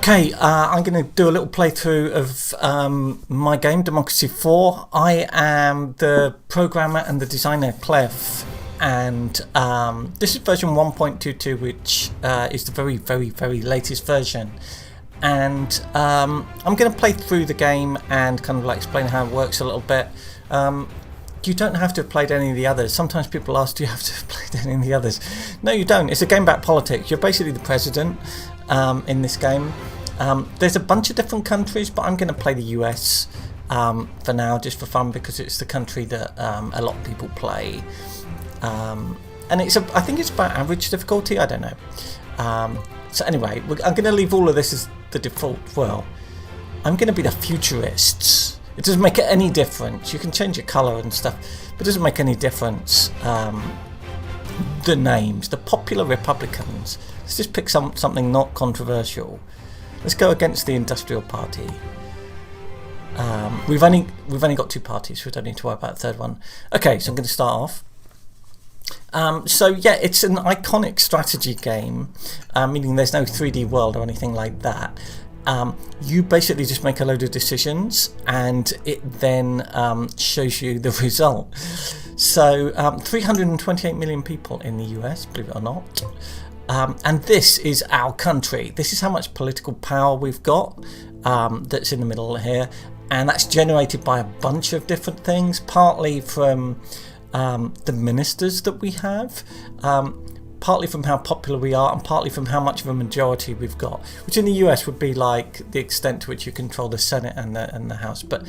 Okay, I'm going to do a little playthrough of my game, Democracy 4. I am the programmer and the designer, Clef, and this is version 1.22, which is the very, very, very latest version. And I'm going to play through the game and kind of like explain how it works a little bit. You don't have to have played any of the others. Sometimes people ask, do you have to have played any of the others? No, you don't. It's a game about politics. You're basically the president in this game. There's a bunch of different countries, but I'm going to play the US for now, just for fun, because it's the country that a lot of people play. And it's I think it's about average difficulty. I don't know. So anyway, I'm going to leave all of this as the default. Well, I'm going to be the Futurists. It doesn't make any difference. You can change your colour and stuff, but it doesn't make any difference. The names, the Popular Republicans. Let's just pick something not controversial. Let's go against the Industrial Party. We've only got two parties, so we don't need to worry about the third one. Okay, so I'm going to start off. So yeah, it's an iconic strategy game, meaning there's no 3D world or anything like that. You basically just make a load of decisions, and it then shows you the result. So 328 million people in the US, believe it or not. And this is our country. This is how much political power we've got that's in the middle here. And that's generated by a bunch of different things, partly from the ministers that we have, partly from how popular we are, and partly from how much of a majority we've got, which in the US would be like the extent to which you control the Senate and the House. But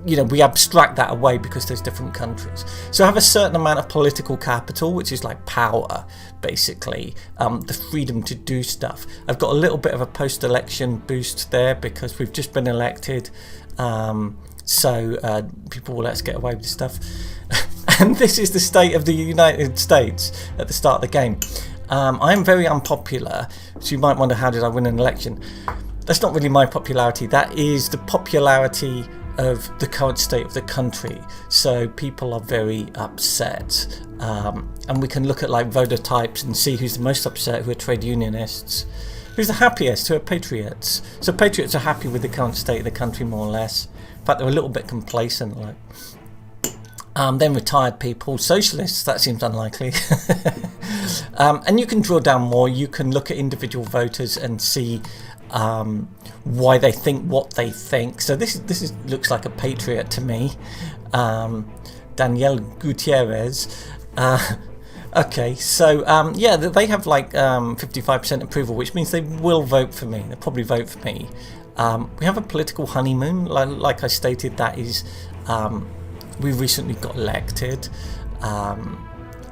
you know, we abstract that away because there's different countries. So I have a certain amount of political capital, which is like power, basically, the freedom to do stuff. I've got a little bit of a post-election boost there because we've just been elected, so people will let us get away with stuff. And this is the state of the United States at the start of the game. I'm very unpopular, so you might wonder, how did I win an election? That's not really my popularity. That is the popularity of the current state of the country. So people are very upset, and we can look at like voter types and see who's the most upset, who are trade unionists, who's the happiest, who are patriots. So patriots are happy with the current state of the country, more or less. In fact, they're a little bit complacent, like. Then retired people, socialists, that seems unlikely. And you can draw down more. You can look at individual voters and see why they think what they think. So this looks like a patriot to me. Danielle Gutierrez. Okay, so yeah, they have like 55% approval, which means they will vote for me. They'll probably vote for me. We have a political honeymoon, like I stated. That is, we recently got elected.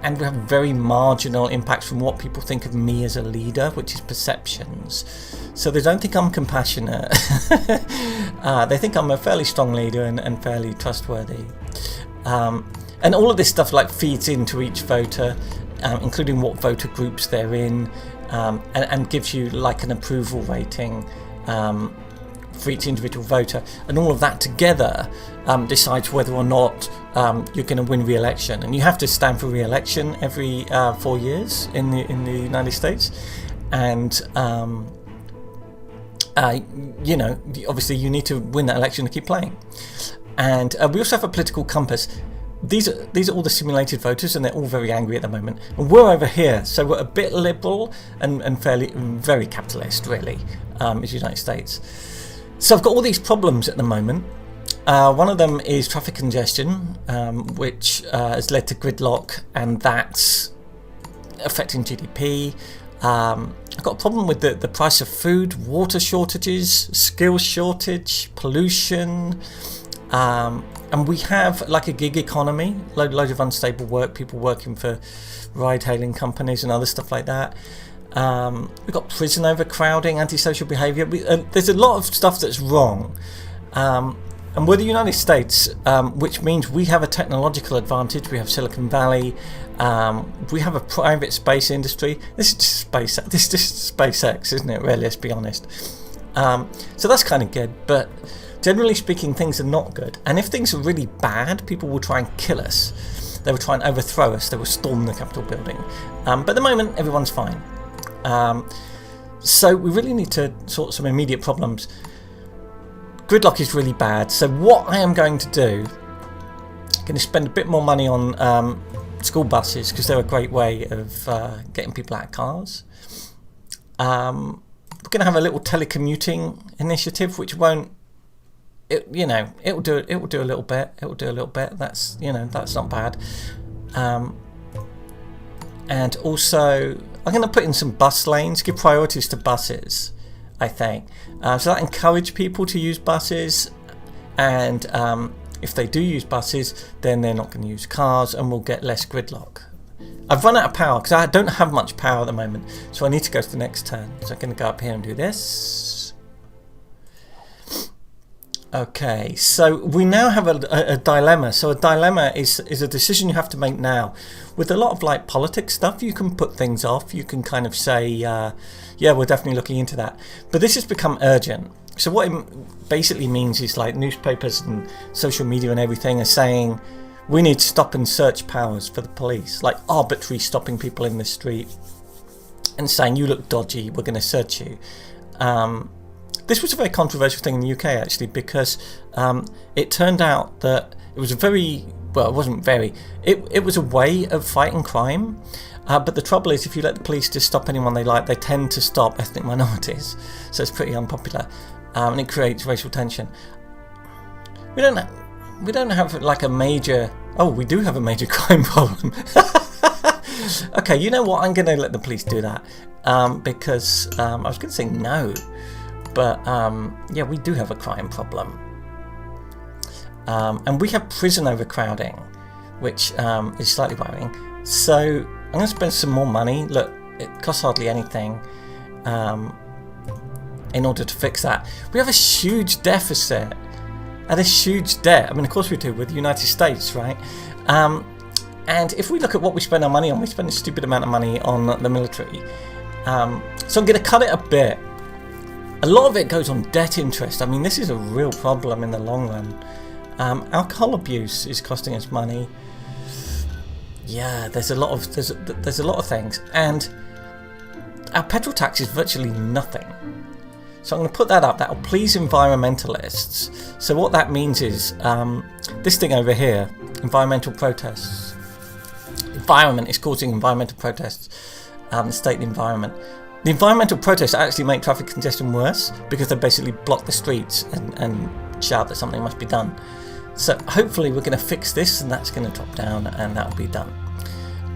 And we have very marginal impacts from what people think of me as a leader, which is perceptions. So they don't think I'm compassionate. They think I'm a fairly strong leader and fairly trustworthy. And all of this stuff like feeds into each voter, including what voter groups they're in, and gives you like an approval rating for each individual voter, and all of that together decides whether or not you're going to win re-election. And you have to stand for re-election every 4 years in the United States, and you know, obviously you need to win that election to keep playing. And we also have a political compass. These are all the simulated voters, and they're all very angry at the moment. And we're over here, so we're a bit liberal and very capitalist, really, as the United States. So I've got all these problems at the moment. One of them is traffic congestion, which has led to gridlock, and that's affecting GDP. I've got a problem with the price of food, water shortages, skills shortage, pollution, and we have like a gig economy, loads of unstable work, people working for ride-hailing companies and other stuff like that. We've got prison overcrowding, antisocial behaviour. There's a lot of stuff that's wrong. And we're the United States, which means we have a technological advantage. We have Silicon Valley. We have a private space industry. This is just SpaceX, isn't it? Really, let's be honest. So that's kind of good, but generally speaking, things are not good. And if things are really bad, people will try and kill us. They will try and overthrow us. They will storm the Capitol building. But at the moment, everyone's fine. So we really need to sort some immediate problems. Gridlock is really bad. So what I am going to do, I'm going to spend a bit more money on school buses, because they're a great way of getting people out of cars. We're going to have a little telecommuting initiative, which won't, it'll do a little bit. That's that's not bad. And also, I'm going to put in some bus lanes, give priorities to buses, I think. So that encourage people to use buses, and if they do use buses, then they're not going to use cars, and we'll get less gridlock. I've run out of power because I don't have much power at the moment, so I need to go to the next turn. So I'm going to go up here and do this. Okay, so we now have a dilemma. So a dilemma is a decision you have to make now. With a lot of like politics stuff, you can put things off. You can kind of say, yeah, we're definitely looking into that. But this has become urgent. So what it basically means is like newspapers and social media and everything are saying, we need stop and search powers for the police, like arbitrary stopping people in the street and saying, you look dodgy, we're going to search you. This was a very controversial thing in the UK actually, because it turned out that it was it was a way of fighting crime, but the trouble is if you let the police just stop anyone they like, they tend to stop ethnic minorities, so it's pretty unpopular, and it creates racial tension. We don't have like a major, we do have a major crime problem. Okay, you know what, I'm going to let the police do that, because I was going to say no. But yeah, we do have a crime problem, and we have prison overcrowding, which is slightly worrying. So I'm going to spend some more money. Look, it costs hardly anything in order to fix that. We have a huge deficit and a huge debt. I mean, of course we do with the United States, right? And if we look at what we spend our money on, we spend a stupid amount of money on the military. So I'm going to cut it a bit. A lot of it goes on debt interest. I mean, this is a real problem in the long run. Alcohol abuse is costing us money. Yeah, there's a lot of things, and our petrol tax is virtually nothing. So I'm going to put that up. That'll please environmentalists. So what that means is this thing over here, environmental protests. Environment is causing environmental protests. The state of the environment. The environmental protests actually make traffic congestion worse because they basically block the streets and shout that something must be done. So hopefully we're going to fix this, and that's going to drop down, and that'll be done.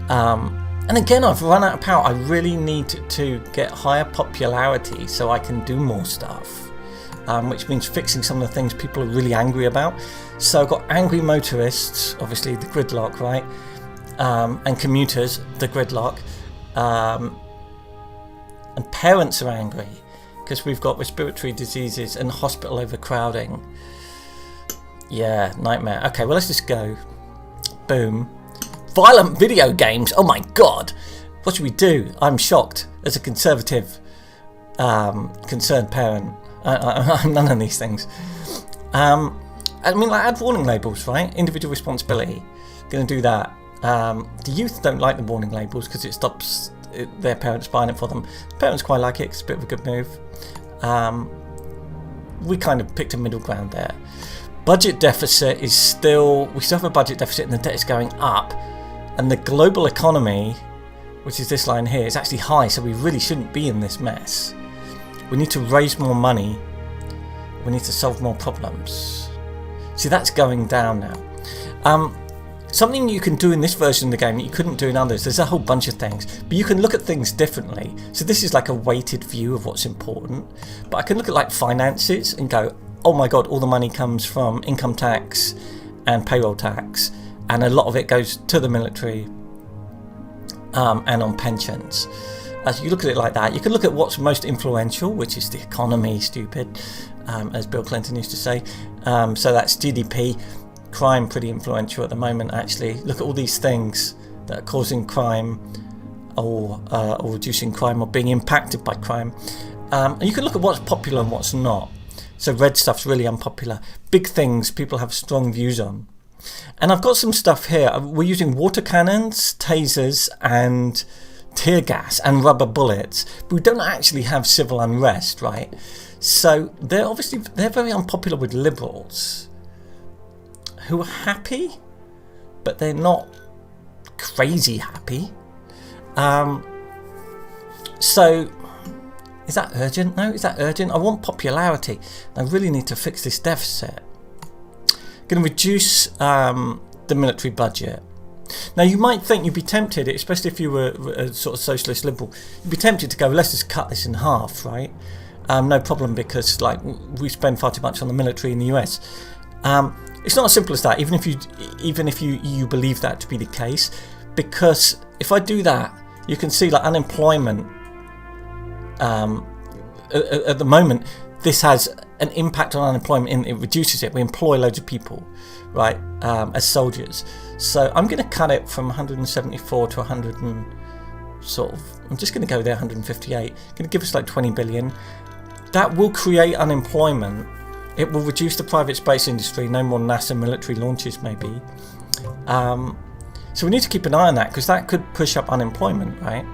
And again, I've run out of power. I really need to get higher popularity so I can do more stuff, which means fixing some of the things people are really angry about. So I've got angry motorists, obviously the gridlock, right? And commuters, the gridlock. And parents are angry because we've got respiratory diseases and hospital overcrowding. Yeah, nightmare. Okay, well, let's just go. Boom. Violent video games. Oh my god. What should we do? I'm shocked as a conservative, concerned parent. I'm none of these things. I mean, like, add warning labels, right? Individual responsibility. Going to do that. The youth don't like the warning labels because it stops their parents buying it for them. Parents quite like it, it's a bit of a good move. We kind of picked a middle ground there. Budget deficit is still, we still have a budget deficit and the debt is going up, and the global economy, which is this line here, is actually high, so we really shouldn't be in this mess. We need to raise more money, we need to solve more problems. See, that's going down now. Something you can do in this version of the game that you couldn't do in others, there's a whole bunch of things, but you can look at things differently. So this is like a weighted view of what's important, but I can look at like finances and go, oh my god, all the money comes from income tax and payroll tax, and a lot of it goes to the military and on pensions. As you look at it like that, you can look at what's most influential, which is the economy, stupid, as Bill Clinton used to say. So that's GDP. Crime, pretty influential at the moment actually. Look at all these things that are causing crime or reducing crime or being impacted by crime. And you can look at what's popular and what's not. So red stuff's really unpopular. Big things people have strong views on. And I've got some stuff here. We're using water cannons, tasers and tear gas and rubber bullets, but we don't actually have civil unrest, right? So they're very unpopular with liberals who are happy, but they're not crazy happy. So is that urgent? No, is that urgent? I want popularity. I really need to fix this deficit. Going to reduce the military budget. Now you might think, you'd be tempted, especially if you were a sort of socialist liberal, you'd be tempted to go, let's just cut this in half, right? No problem, because like we spend far too much on the military in the US. It's not as simple as that, even if you believe that to be the case, because if I do that, you can see like unemployment at the moment, this has an impact on unemployment. It reduces it. We employ loads of people, right, as soldiers. So I'm going to cut it from 174 to 100 and sort of, I'm just going to go there, 158. Going to give us like 20 billion. That will create unemployment. It will reduce the private space industry. No more NASA military launches, maybe. So we need to keep an eye on that, because that could push up unemployment, right?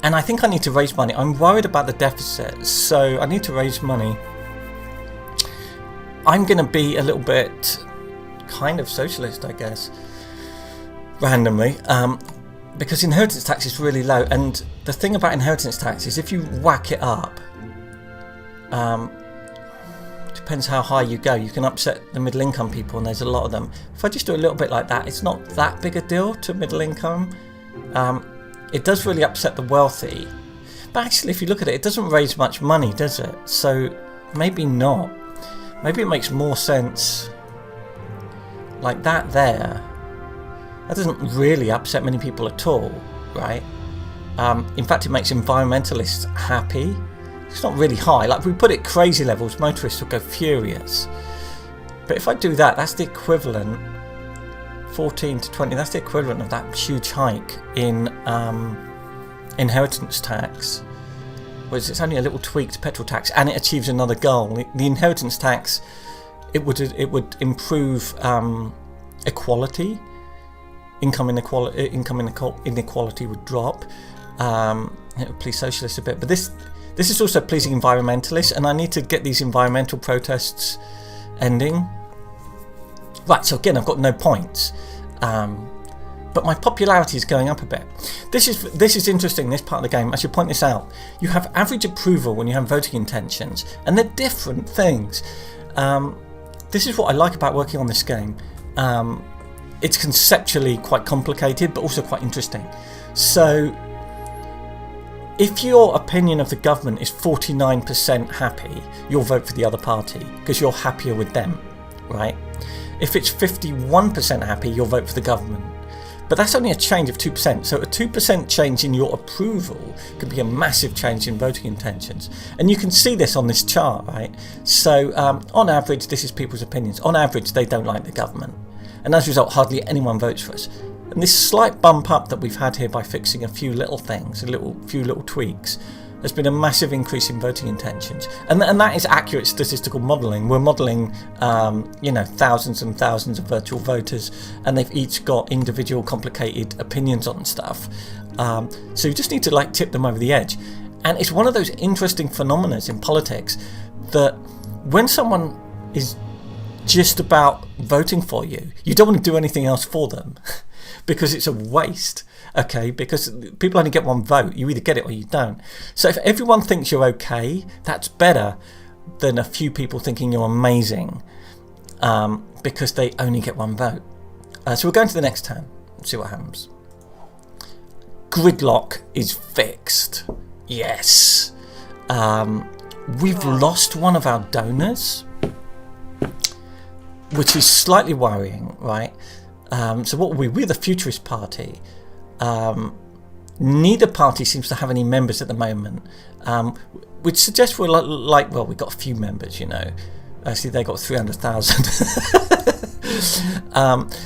And I think I need to raise money. I'm worried about the deficit, so I need to raise money. I'm going to be a little bit kind of socialist, I guess, randomly, because inheritance tax is really low. And the thing about inheritance tax is if you whack it up, depends how high you go. You can upset the middle income people, and there's a lot of them. If I just do a little bit like that, it's not that big a deal to middle income. It does really upset the wealthy, but actually if you look at it, it doesn't raise much money, does it? So maybe not. Maybe it makes more sense like that there. That doesn't really upset many people at all, right? In fact, it makes environmentalists happy. It's not really high. Like if we put it crazy levels, motorists will go furious. But if I do that, that's the equivalent, 14 to 20, that's the equivalent of that huge hike in inheritance tax. Whereas it's only a little tweak to petrol tax, and it achieves another goal. The inheritance tax, it would improve equality. Income inequality would drop. It would please socialists a bit, but this is also pleasing environmentalists, and I need to get these environmental protests ending. Right, so again, I've got no points, but my popularity is going up a bit. This is interesting, this part of the game. I should point this out. You have average approval when you have voting intentions, and they're different things. This is what I like about working on this game. It's conceptually quite complicated, but also quite interesting. So if your opinion of the government is 49% happy, you'll vote for the other party because you're happier with them, right? If it's 51% happy, you'll vote for the government. But that's only a change of 2%. So a 2% change in your approval could be a massive change in voting intentions. And you can see this on this chart, right? So on average, this is people's opinions. On average, they don't like the government. And as a result, hardly anyone votes for us. And this slight bump up that we've had here by fixing a few little things, few little tweaks, there's been a massive increase in voting intentions, and that is accurate statistical modelling. We're modelling, thousands and thousands of virtual voters, and they've each got individual, complicated opinions on stuff. So you just need to tip them over the edge, and it's one of those interesting phenomena in politics that when someone is just about voting for you, you don't want to do anything else for them because it's a waste. Okay, because people only get one vote. You either get it or you don't. So if everyone thinks you're okay, that's better than a few people thinking you're amazing because they only get one vote. So we're going to the next turn. Let's see what happens. Gridlock is fixed. Yes. We've lost one of our donors, which is slightly worrying, right? So what are we? We're the Futurist Party. Neither party seems to have any members at the moment, which suggests we're well, we've got a few members, Actually, they got 300,000.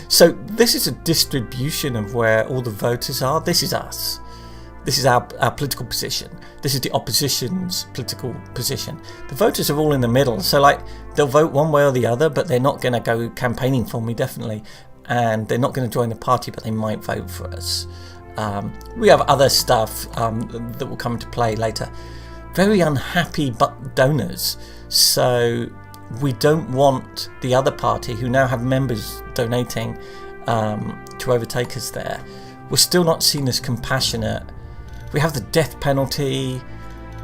So this is a distribution of where all the voters are. This is us. This is our political position. This is the opposition's political position. The voters are all in the middle, so they'll vote one way or the other, but they're not going to go campaigning for me, definitely. and they're not going to join the party, but they might vote for us. We have other stuff that will come into play later. Very unhappy donors, so we don't want the other party, who now have members donating, to overtake us there. We're still not seen as compassionate. We have the death penalty,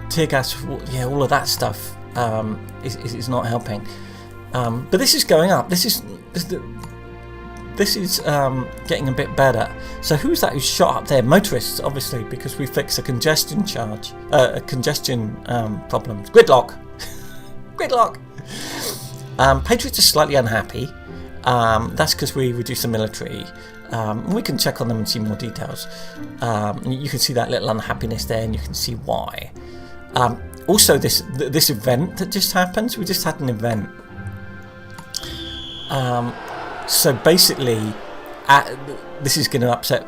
tear gas, all of that stuff is not helping. But this is going up. This is getting a bit better. So who's that who's shot up there? Motorists, obviously, because we fixed a congestion problem. Gridlock. Gridlock. Patriots are slightly unhappy. That's because we reduced the military. We can check on them and see more details. You can see that little unhappiness there, and you can see why. Also, this event that just happened. We just had an event. So basically, this is going to upset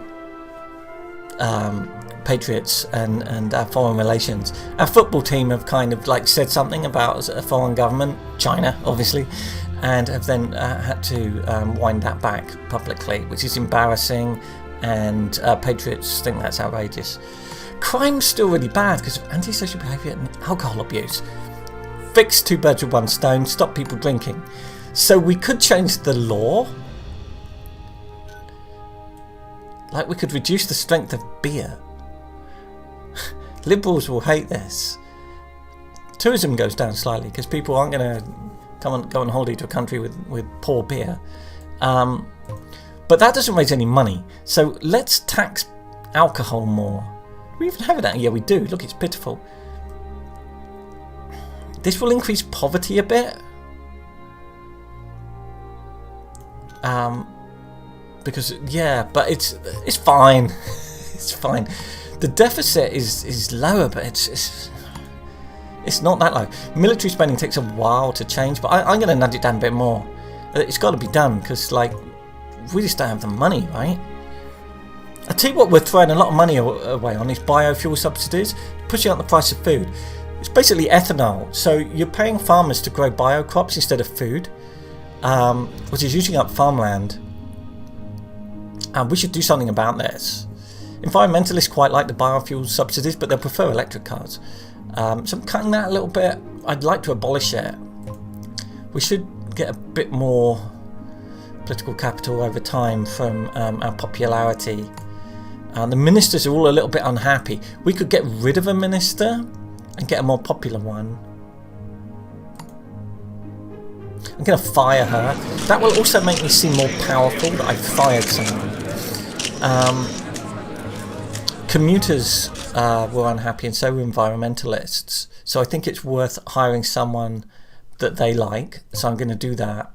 Patriots and our foreign relations. Our football team have kind of said something about a foreign government, China obviously, and have then had to wind that back publicly, which is embarrassing, and Patriots think that's outrageous. Crime's still really bad because of antisocial behaviour and alcohol abuse. Fix two birds with one stone, stop people drinking. So we could change the law. We could reduce the strength of beer. Liberals will hate this. Tourism goes down slightly because people aren't going to go on holiday to a country with poor beer. But that doesn't raise any money. So let's tax alcohol more. Do we even have that? Yeah, we do. Look, it's pitiful. This will increase poverty a bit. Because but it's fine. It's fine. The deficit is lower, but it's not that low. Military spending takes a while to change, but I'm going to nudge it down a bit more. It's got to be done because we just don't have the money, right? I tell you what, we're throwing a lot of money away on is biofuel subsidies, pushing up the price of food. It's basically ethanol. So you're paying farmers to grow bio crops instead of food, which is using up farmland. We should do something about this. Environmentalists quite like the biofuel subsidies, but they'll prefer electric cars. So I'm cutting that a little bit. I'd like to abolish it. We should get a bit more political capital over time from our popularity. The ministers are all a little bit unhappy. We could get rid of a minister and get a more popular one. I'm going to fire her. That will also make me seem more powerful that I've fired someone. Commuters were unhappy, and so were environmentalists. So I think it's worth hiring someone that they like. So I'm going to do that.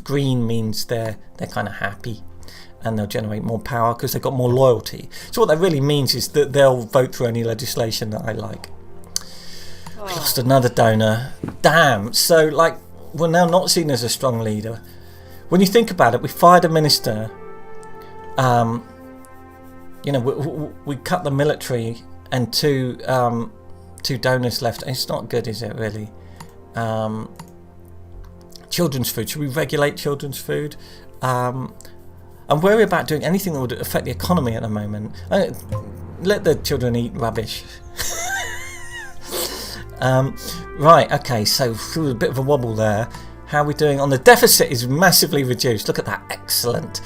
Green means they're kind of happy, and they'll generate more power because they've got more loyalty. So what that really means is that they'll vote for any legislation that I like. We lost another donor. Damn. So we're now not seen as a strong leader. When you think about it, we fired a minister. We cut the military, and two donors left. It's not good, is it, really? Children's food. Should we regulate children's food? I'm worried about doing anything that would affect the economy at the moment. Let the children eat rubbish. Right, okay, so through a bit of a wobble there. How are we doing on the deficit? Is massively reduced. Look at that. Excellent.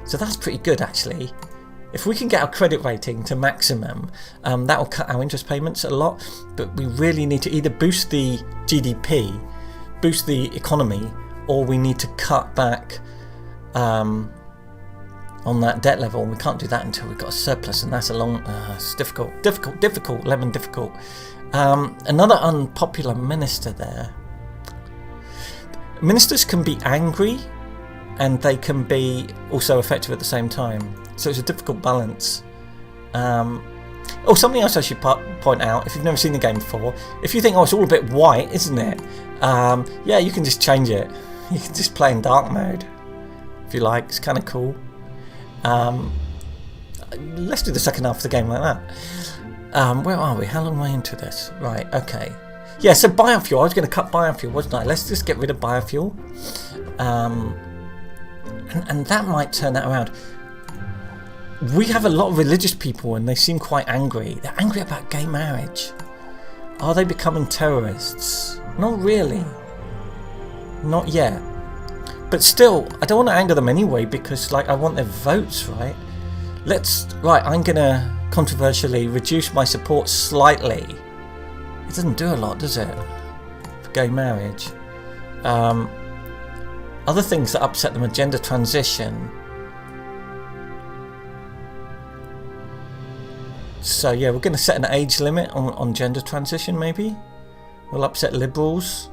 So that's pretty good, actually. If we can get our credit rating to maximum, that will cut our interest payments a lot. But we really need to either boost the GDP, boost the economy, or we need to cut back on that debt level. We can't do that until we've got a surplus, and that's it's difficult. Lemon difficult. Another unpopular minister there. Ministers can be angry, and they can be also effective at the same time. So it's a difficult balance. Something else I should point out, if you've never seen the game before, if you think, it's all a bit white, isn't it? You can just change it. You can just play in dark mode, if you like. It's kind of cool. Let's do the second half of the game like that. Where are we? How long am I into this? Right, okay. Yeah, so biofuel. I was going to cut biofuel, wasn't I? Let's just get rid of biofuel. And that might turn that around. We have a lot of religious people and they seem quite angry. They're angry about gay marriage. Are they becoming terrorists? Not really. Not yet. But still, I don't want to anger them anyway because I want their votes, right? I'm going to controversially reduce my support slightly. It doesn't do a lot, does it? For gay marriage. Other things that upset them are gender transition. So yeah, we're going to set an age limit on gender transition maybe. We'll upset liberals.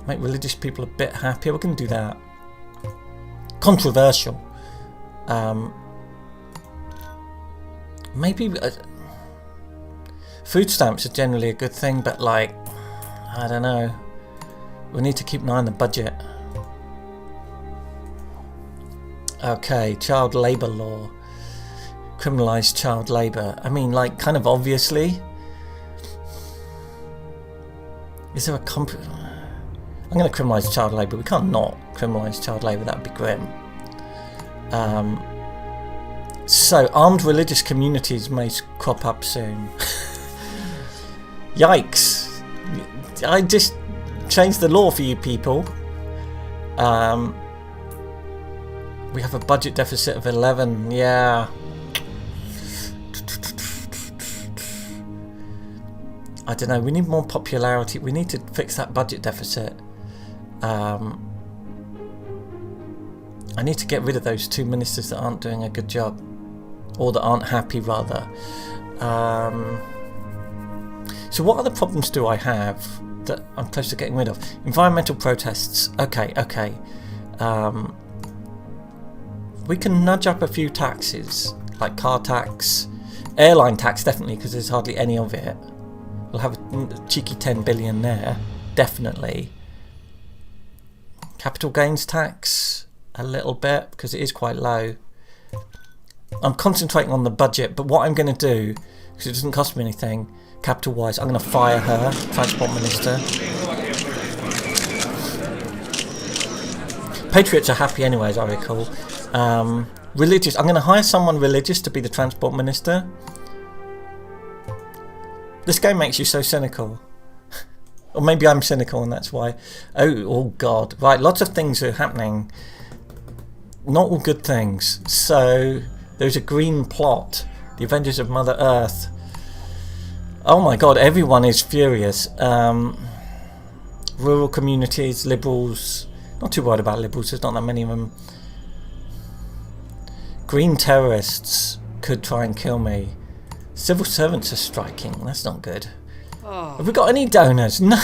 Make religious people a bit happier. We're going to do that. Controversial. Maybe food stamps are generally a good thing, but I don't know. We need to keep an eye on the budget. Okay, child labour law. Criminalise child labour. I mean, kind of obviously. Is there a I'm going to criminalise child labour. We can't not criminalise child labour. That would be grim. So, armed religious communities may crop up soon. Yikes. I just changed the law for you people. We have a budget deficit of 11. Yeah. I don't know. We need more popularity. We need to fix that budget deficit. I need to get rid of those 2 ministers that aren't doing a good job. Or that aren't happy, rather. So what other problems do I have that I'm close to getting rid of? Environmental protests. Okay. We can nudge up a few taxes, like car tax, airline tax, definitely, because there's hardly any of it. We'll have a cheeky 10 billion there, definitely. Capital gains tax, a little bit, because it is quite low. I'm concentrating on the budget, but what I'm going to do, because it doesn't cost me anything, capital-wise, I'm going to fire her, Transport Minister. Patriots are happy anyway, as I recall. Religious, I'm going to hire someone religious to be the Transport Minister. This game makes you so cynical. Or maybe I'm cynical and that's why. Oh God. Right, lots of things are happening. Not all good things. So, there's a green plot. The Avengers of Mother Earth. Oh my God, everyone is furious. Rural communities, liberals. Not too worried about liberals, there's not that many of them. Green terrorists could try and kill me. Civil servants are striking. That's not good. Oh. Have we got any donors? No.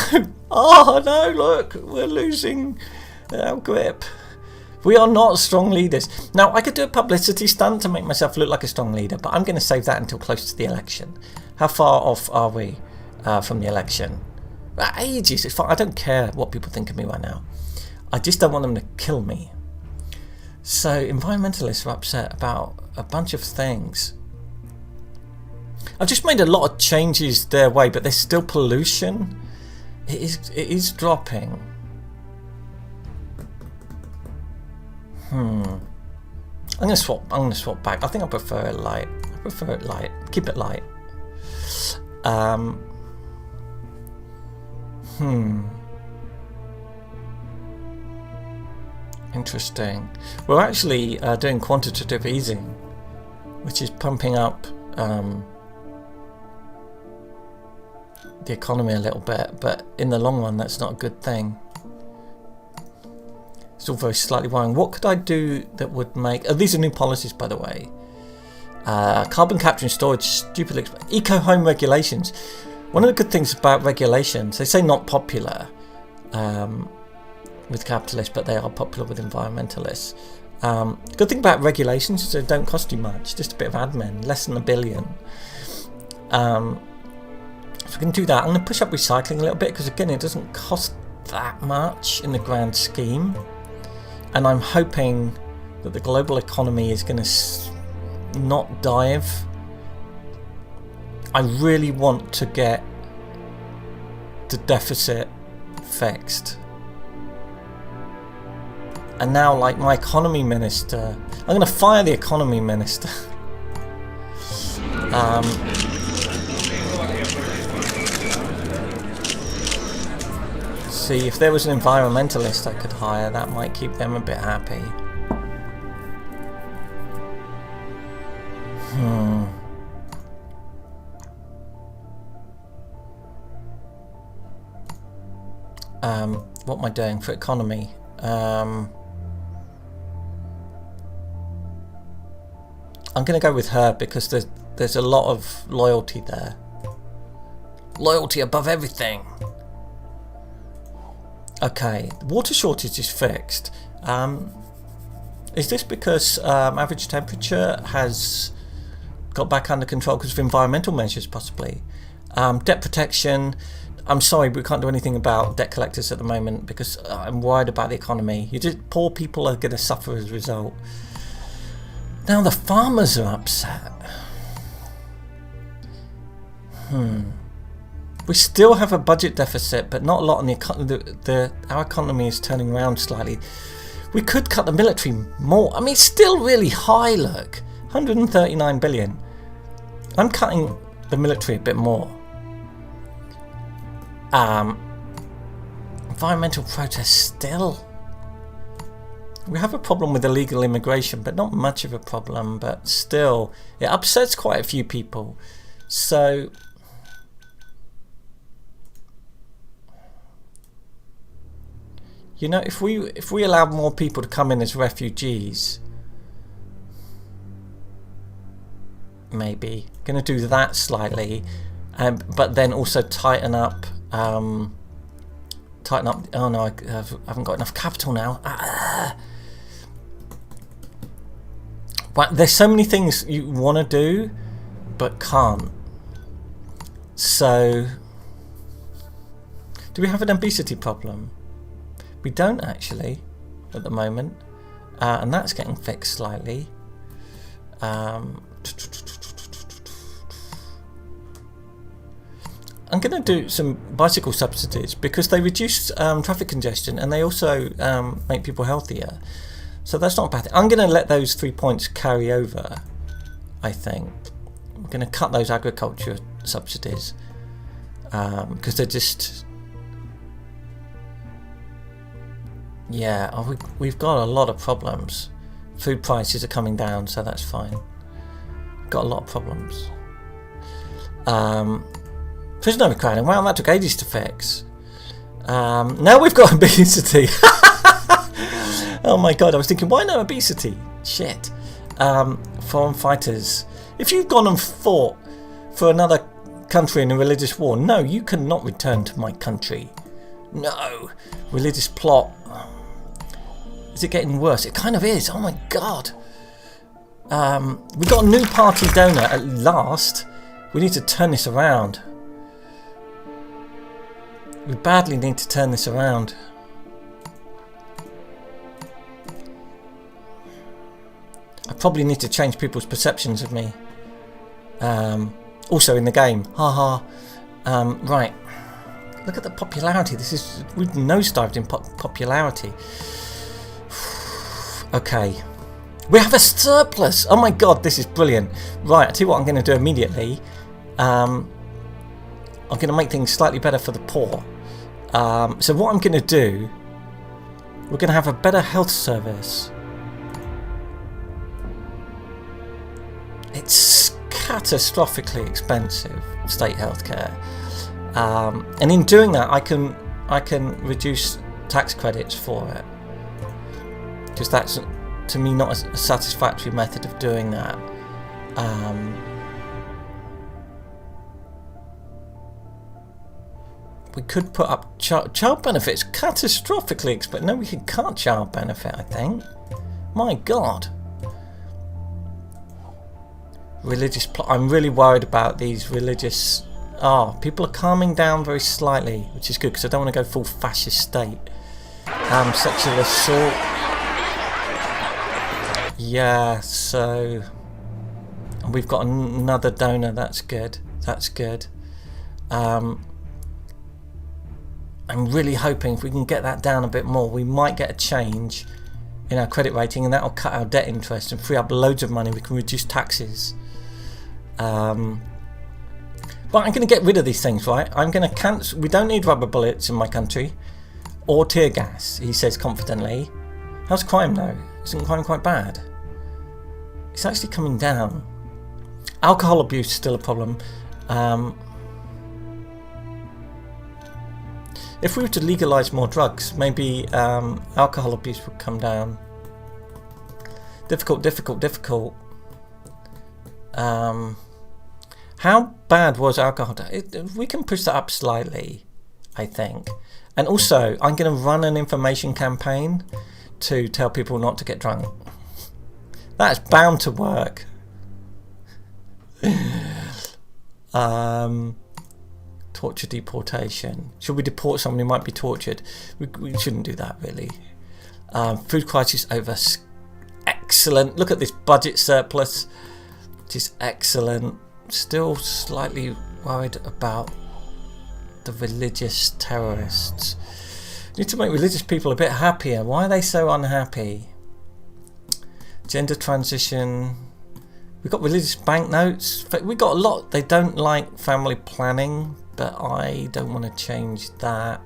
Oh no, look. We're losing our grip. We are not strong leaders. Now, I could do a publicity stunt to make myself look like a strong leader, but I'm going to save that until close to the election. How far off are we from the election? Ages. It's fine. I don't care what people think of me right now. I just don't want them to kill me. So, environmentalists are upset about a bunch of things. I've just made a lot of changes their way, but there's still pollution. It is dropping. I'm gonna swap back. I think I prefer it light. Keep it light. Interesting. We're actually doing quantitative easing, which is pumping up the economy a little bit, but in the long run that's not a good thing. It's all very slightly worrying. What could I do that would make... these are new policies, by the way. Carbon capture and storage, stupidly... Eco-home regulations. One of the good things about regulations, they say not popular with capitalists, but they are popular with environmentalists. Good thing about regulations is they don't cost you much, just a bit of admin, less than $1 billion. If we can do that, I'm going to push up recycling a little bit, because again, it doesn't cost that much in the grand scheme. And I'm hoping that the global economy is going to not dive. I really want to get the deficit fixed. And now, like, my economy minister, I'm going to fire the economy minister. See, if there was an environmentalist I could hire, that might keep them a bit happy. What am I doing for economy? I'm going to go with her because there's a lot of loyalty there. Loyalty above everything. Okay, water shortage is fixed. Is this because average temperature has got back under control because of environmental measures, possibly? Debt protection. I'm sorry, we can't do anything about debt collectors at the moment because I'm worried about the economy. Poor people are going to suffer as a result. Now the farmers are upset. We still have a budget deficit, but not a lot on the economy. Our economy is turning around slightly. We could cut the military more. I mean, it's still really high, look. 139 billion. I'm cutting the military a bit more. Environmental protests still. We have a problem with illegal immigration, but not much of a problem, but still. It upsets quite a few people. So... you know, if we allow more people to come in as refugees, maybe going to do that slightly, but then also tighten up. Oh no, I haven't got enough capital now. But there's so many things you want to do, but can't. So, do we have an obesity problem? We don't actually at the moment, and that's getting fixed slightly. I'm going to do some bicycle subsidies because they reduce traffic congestion and they also make people healthier. So that's not a bad thing. I'm going to let those 3 points carry over, I think. I'm going to cut those agriculture subsidies because they're just... yeah, we've got a lot of problems. Food prices are coming down, so that's fine. Got a lot of problems. Prison overcrowding. Wow, that took ages to fix. Now we've got obesity. Oh my god, I was thinking, why no obesity? Shit. Foreign fighters. If you've gone and fought for another country in a religious war, no, you cannot return to my country. No. Religious plot. Is it getting worse? It kind of is. Oh my god. We got a new party donor at last. We need to turn this around. We badly need to turn this around. I probably need to change people's perceptions of me. Also in the game. Haha. Right. Look at the popularity. We've nosedived in popularity. Okay. We have a surplus. Oh my god, this is brilliant. Right, I'll tell you what I'm going to do immediately. I'm going to make things slightly better for the poor. So what I'm going to do, we're going to have a better health service. It's catastrophically expensive, state healthcare. And in doing that, I can reduce tax credits for it. Because that's, to me, not a satisfactory method of doing that. We could put up child benefits. Catastrophically expensive. No, we can cut child benefit, I think. My god. Religious plot. I'm really worried about these religious... people are calming down very slightly, which is good because I don't want to go full fascist state. Sexual assault. Yeah, so... we've got another donor. That's good. That's good. I'm really hoping if we can get that down a bit more, we might get a change in our credit rating, and that'll cut our debt interest and free up loads of money. We can reduce taxes. But I'm going to get rid of these things, right? I'm going to cancel. We don't need rubber bullets in my country, or tear gas, he says confidently. How's crime though? Isn't crime quite bad? It's actually coming down. Alcohol abuse is still a problem. If we were to legalise more drugs, maybe alcohol abuse would come down. Difficult. How bad was alcohol? We can push that up slightly, I think. And also, I'm going to run an information campaign to tell people not to get drunk. That's bound to work. Torture deportation. Should we deport someone who might be tortured? We shouldn't do that, really. Food crisis over. Excellent. Look at this budget surplus. It is excellent. Still slightly worried about the religious terrorists. Need to make religious people a bit happier. Why are they so unhappy? Gender transition. We've got religious banknotes. We've got a lot. They don't like family planning, but I don't want to change that.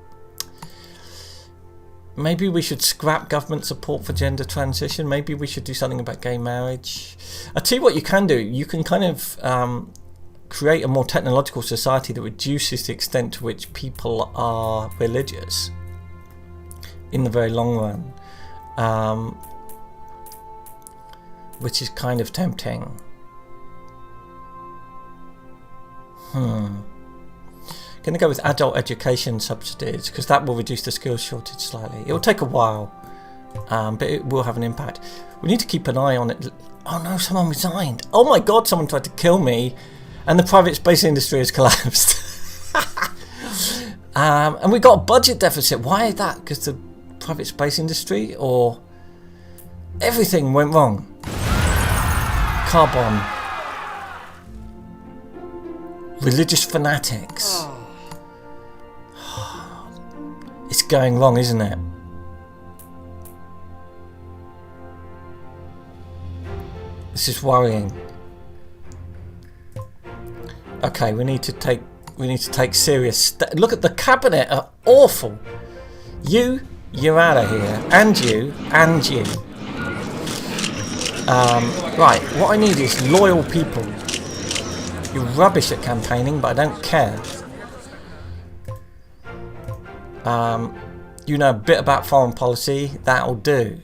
Maybe we should scrap government support for gender transition. Maybe we should do something about gay marriage. I'll tell you what you can do. You can kind of create a more technological society that reduces the extent to which people are religious in the very long run. Which is kind of tempting. Going to go with adult education subsidies because that will reduce the skills shortage slightly. It will take a while, but it will have an impact. We need to keep an eye on it. Oh no, someone resigned. Oh my god, someone tried to kill me, and the private space industry has collapsed. And we got a budget deficit. Why is that? Because the private space industry, or everything went wrong. Carbon. Religious fanatics. It's going wrong, isn't it? This is worrying. Okay, we need to take serious look at the cabinet. Are awful. You're out of here, and you. Right, what I need is loyal people. You're rubbish at campaigning, but I don't care. You know a bit about foreign policy, that'll do.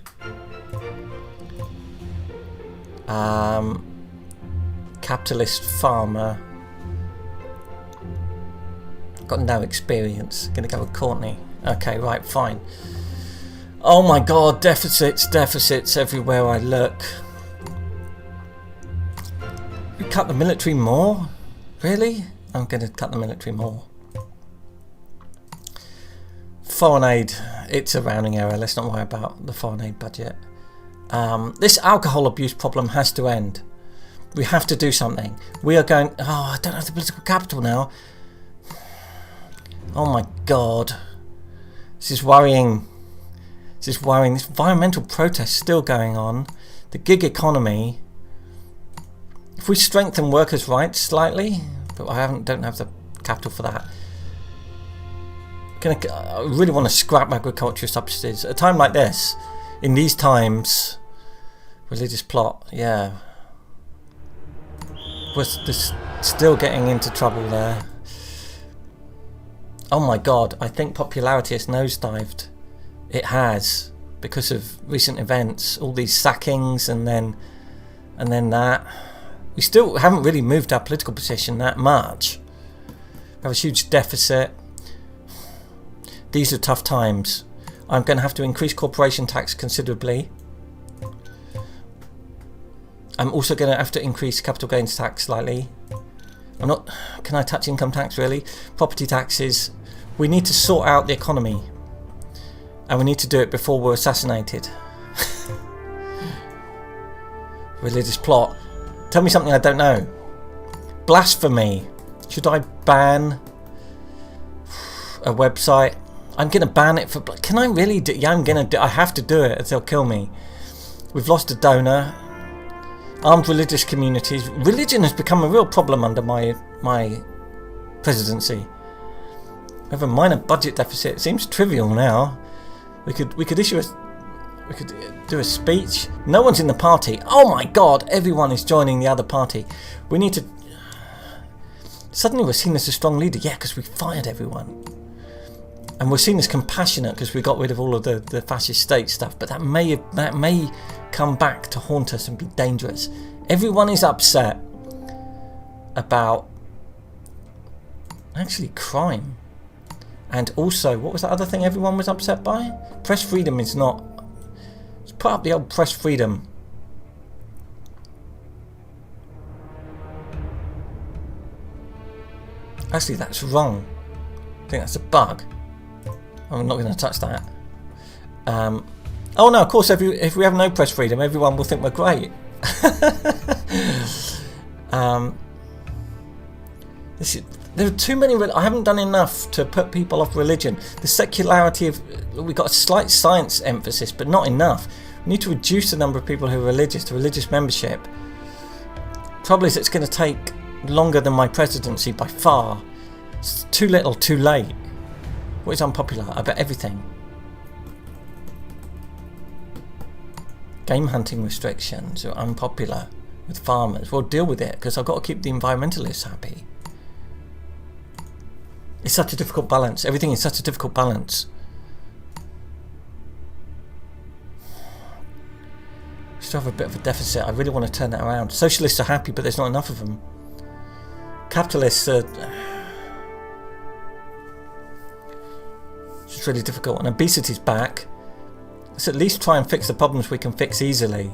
Capitalist farmer. Got no experience. Gonna go with Courtney. Okay, right, fine. Oh my god, deficits everywhere I look. We cut the military more? Really? I'm gonna cut the military more. Foreign aid, it's a rounding error. Let's not worry about the foreign aid budget. This alcohol abuse problem has to end. We have to do something. We are going... Oh, I don't have the political capital now. Oh my god. This is worrying. This environmental protest is still going on. The gig economy. If we strengthen workers' rights slightly, but I don't have the capital for that. I really want to scrap agriculture subsidies at a time like this. In these times, religious plot, yeah. We're still getting into trouble there. Oh my god, I think popularity has nosedived. It has, because of recent events, all these sackings and then that. We still haven't really moved our political position that much. We have a huge deficit. These are tough times. I'm going to have to increase corporation tax considerably. I'm also going to have to increase capital gains tax slightly. Can I touch income tax really? Property taxes. We need to sort out the economy. And we need to do it before we're assassinated. Religious plot. Tell me something I don't know. Blasphemy. Should I ban a website? I'm going to ban it for... Can I really do... Yeah, I have to do it, or they'll kill me. We've lost a donor. Armed religious communities. Religion has become a real problem under my presidency. We have a minor budget deficit. It seems trivial now. We could issue a... We could do a speech. No one's in the party. Oh my god, everyone is joining the other party. We need to... Suddenly we're seen as a strong leader. Yeah, because we fired everyone. And we're seen as compassionate because we got rid of all of the fascist state stuff. But that may come back to haunt us and be dangerous. Everyone is upset about actually crime. And also, what was that other thing everyone was upset by? Press freedom is not... Let's put up the old press freedom. Actually, that's wrong. I think that's a bug. I'm not going to touch that. Oh no, of course, if we have no press freedom, everyone will think we're great. There are too many... I haven't done enough to put people off religion. The secularity of... We've got a slight science emphasis, but not enough. We need to reduce the number of people who are religious to religious membership. Trouble is, it's going to take longer than my presidency by far. It's too little, too late. What is unpopular? I bet everything. Game hunting restrictions are unpopular with farmers. Well, deal with it, because I've got to keep the environmentalists happy. It's such a difficult balance. Everything is such a difficult balance. We still have a bit of a deficit. I really want to turn that around. Socialists are happy, but there's not enough of them. Capitalists are... It's really difficult. And obesity's back. Let's at least try and fix the problems we can fix easily.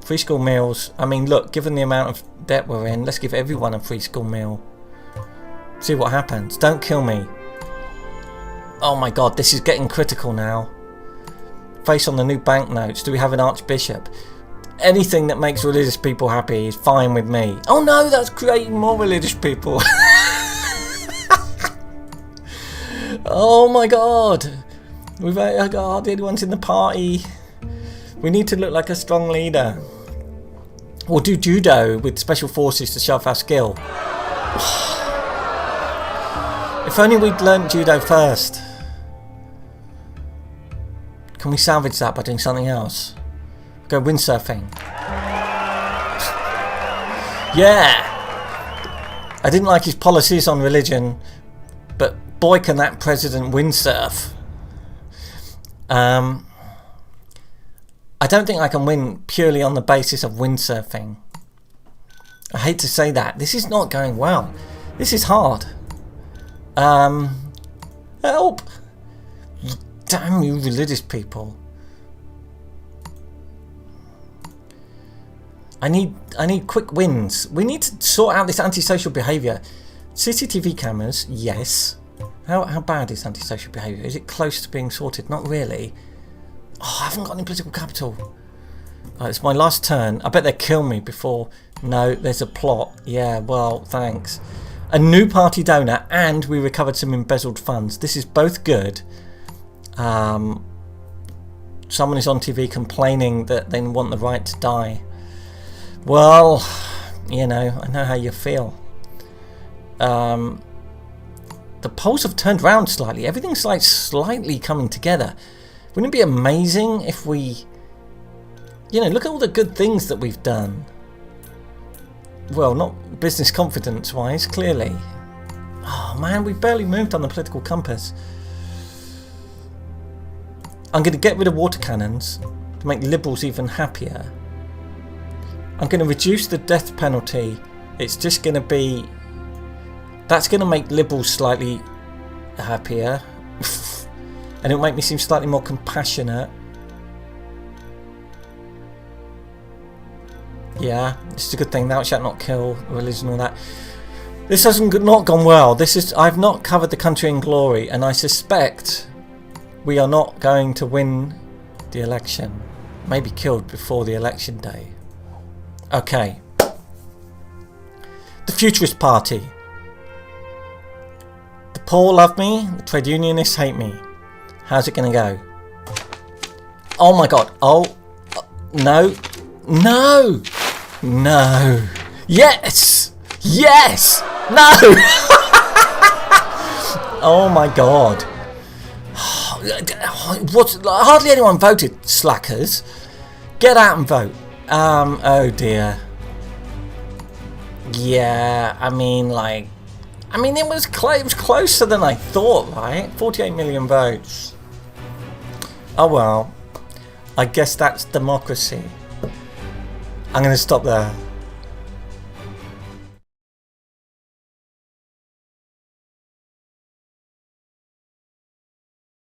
Free school meals. I mean, look, given the amount of debt we're in, let's give everyone a free school meal. See what happens. Don't kill me. Oh my god, this is getting critical now. Face on the new banknotes. Do we have an archbishop? Anything that makes religious people happy is fine with me. Oh no, that's creating more religious people. Oh my god. We've hardly anyone's in the party. We need to look like a strong leader. Or do judo with special forces to show off our skill. If only we'd learnt judo first. Can we salvage that by doing something else? Go windsurfing. Yeah! I didn't like his policies on religion, but boy can that president windsurf. I don't think I can win purely on the basis of windsurfing. I hate to say that. This is not going well. This is hard. Help! Damn you religious people. I need quick wins. We need to sort out this antisocial behaviour. CCTV cameras, yes. How bad is antisocial behaviour? Is it close to being sorted? Not really. Oh, I haven't got any political capital. It's my last turn. I bet they'll kill me before... No, there's a plot. Yeah, well, thanks. A new party donor, and we recovered some embezzled funds. This is both good. Someone is on TV complaining that they want the right to die. Well, you know, I know how you feel. The polls have turned around slightly. Everything's like slightly coming together. Wouldn't it be amazing if we... You know, look at all the good things that we've done. Well, not business confidence wise, clearly. Oh man, we've barely moved on the political compass. I'm going to get rid of water cannons to make liberals even happier. I'm going to reduce the death penalty. It's just going to be... That's going to make liberals slightly happier. And it'll make me seem slightly more compassionate. Yeah, this is a good thing. Thou shalt not kill, religion, all that. This has not gone well. I've not covered the country in glory, and I suspect we are not going to win the election. Maybe killed before the election day. Okay. The Futurist Party. The poor love me, the trade unionists hate me. How's it gonna go? Oh my god. Oh, no. No. No. Yes. Yes. No. Oh my god. Hardly anyone voted, slackers. Get out and vote. Oh dear. Yeah, I mean, it was closer than I thought, right? 48 million votes. Oh well. I guess that's democracy. I'm going to stop there.